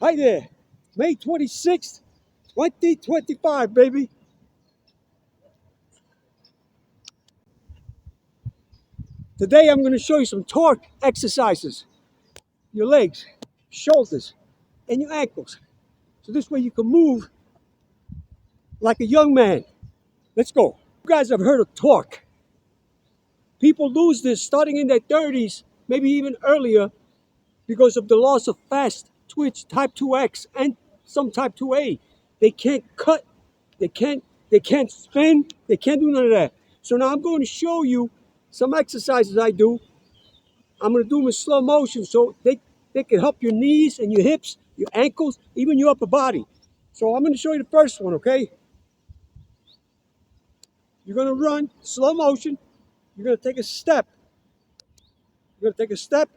Hi there, May 26th, 2025, baby. Today I'm going to show you some torque exercises. Your legs, shoulders, and your ankles. So this way you can move like a young man. Let's go. You guys have heard of torque. People lose this starting in their 30s, maybe even earlier, because of the loss of fast twitch type 2X and some type 2A. They can't cut, they can't spin, they can't do none of that. So now I'm going to show you some exercises I do. I'm going to do them in slow motion so they can help your knees and your hips, your ankles, even your upper body. So I'm going to show you the first one, okay? You're going to run slow motion. You're going to take a step. You're going to take a step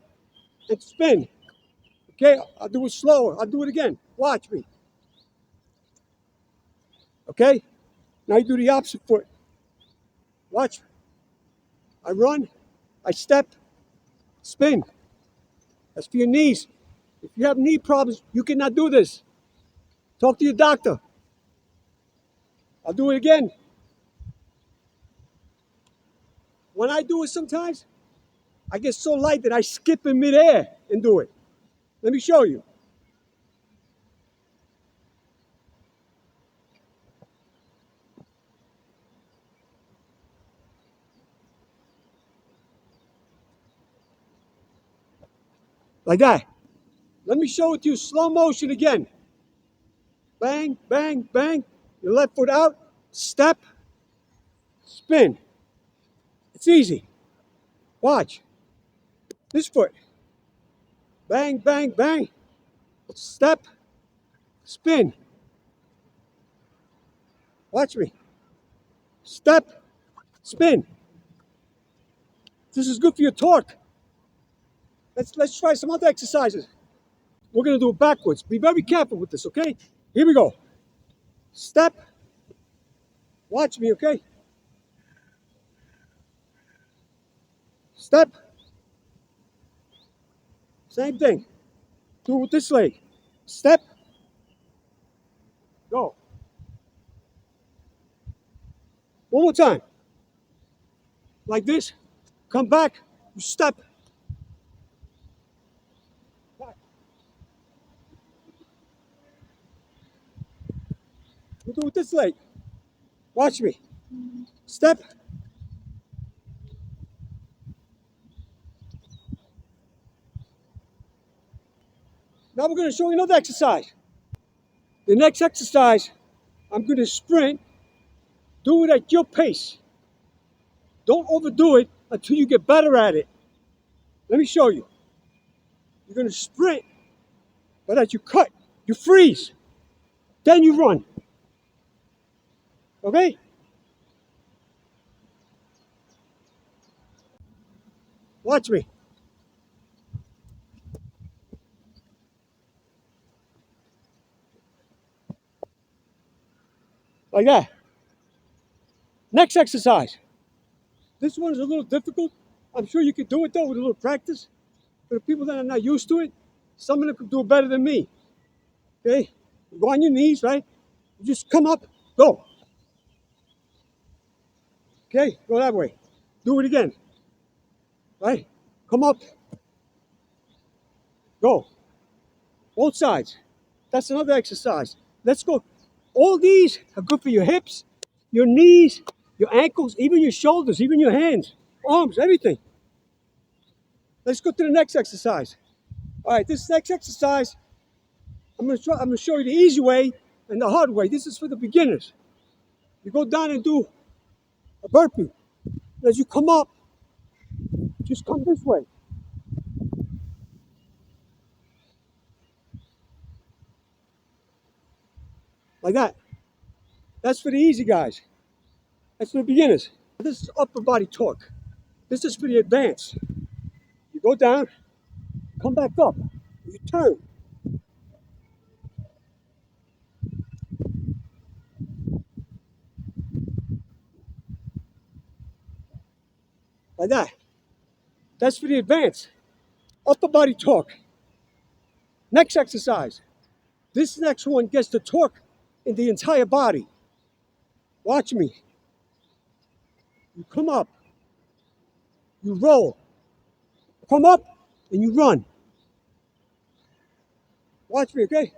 and spin. Okay, I'll do it slower. I'll do it again. Watch me. Okay? Now you do the opposite foot. Watch. I run, I step, spin. That's for your knees. If you have knee problems, you cannot do this. Talk to your doctor. I'll do it again. When I do it sometimes, I get so light that I skip in midair and do it. Let me show you. Like that. Let me show it to you slow motion again. Bang, bang, bang. Your left foot out, step, spin. It's easy. Watch. This foot. Bang, bang, bang. Step, spin. Watch me. Step, spin. This is good for your torque. Let's try some other exercises. We're gonna do it backwards. Be very careful with this, okay? Here we go. Step. Watch me, okay? Step. Same thing. Do it with this leg. Step. Go. One more time. Like this. Come back. You step. Back. You do it with this leg. Watch me. Step. Now we're going to show you another exercise. The next exercise, I'm going to sprint. Do it at your pace. Don't overdo it until you get better at it. Let me show you. You're going to sprint, but as you cut, you freeze. Then you run. Okay? Watch me. Like that. Next exercise. This one is a little difficult. I'm sure you could do it though with a little practice. For the people that are not used to it, some of them could do it better than me. Okay? You go on your knees, right? You just come up, go. Okay? Go that way. Do it again. Right? Come up, go. Both sides. That's another exercise. Let's go. All these are good for your hips, your knees, your ankles, even your shoulders, even your hands, arms, everything. Let's go to the next exercise. All right, this next exercise, I'm gonna show you the easy way and the hard way. This is for the beginners. You go down and do a burpee. As you come up, just come this way. Like that. That's for the easy guys. That's for the beginners. This is upper body torque. This is for the advanced. You go down, come back up. You turn. Like that. That's for the advanced. Upper body torque. Next exercise. This next one gets the torque in the entire body. Watch me. You come up, you roll, come up, and you run. Watch me, okay?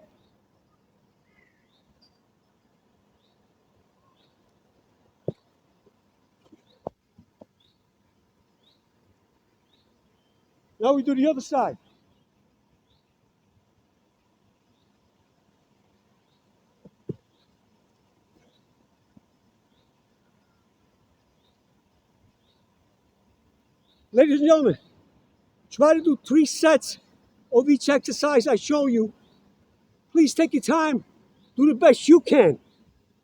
Now we do the other side. Ladies and gentlemen, try to do 3 sets of each exercise I show you. Please take your time. Do the best you can.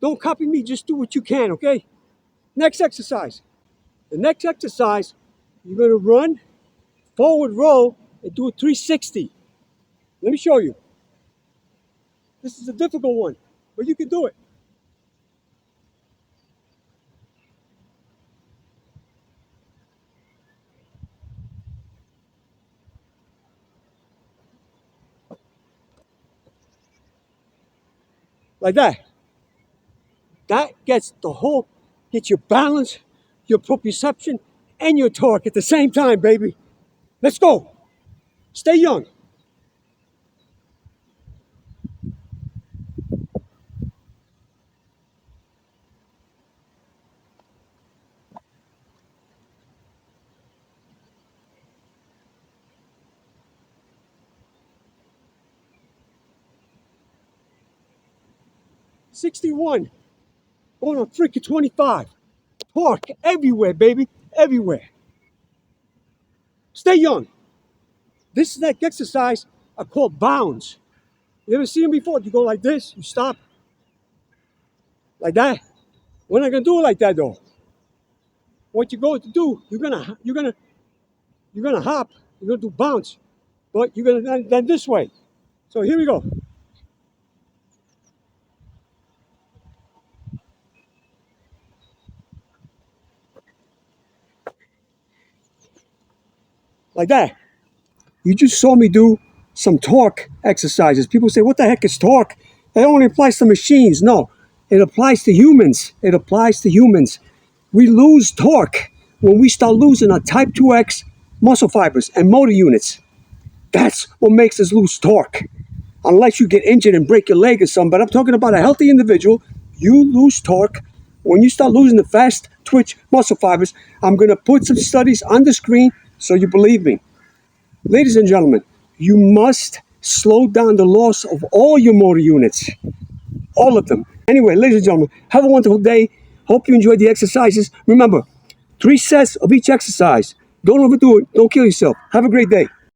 Don't copy me, just do what you can, okay? Next exercise. The next exercise, you're gonna run, forward roll, and do a 360. Let me show you. This is a difficult one, but you can do it. Like that. That gets your balance, your proprioception, and your torque at the same time, baby. Let's go. Stay young. '61, going on freaking 25. Torque everywhere, baby, everywhere. Stay young. This next exercise are called bounds. You ever seen them before? You go like this, you stop, like that. We're not gonna do it like that though. What you're going to do, you're gonna hop, you're gonna do bounce, but you're gonna then this way. So here we go. Like that. You just saw me do some torque exercises. People say, what the heck is torque? It only applies to machines. No, it applies to humans. It applies to humans. We lose torque when we start losing our type 2X muscle fibers and motor units. That's what makes us lose torque. Unless you get injured and break your leg or something. But I'm talking about a healthy individual. You lose torque when you start losing the fast twitch muscle fibers. I'm going to put some studies on the screen so you believe me. Ladies and gentlemen, you must slow down the loss of all your motor units. All of them. Anyway, ladies and gentlemen, have a wonderful day. Hope you enjoyed the exercises. Remember, 3 sets of each exercise. Don't overdo it. Don't kill yourself. Have a great day.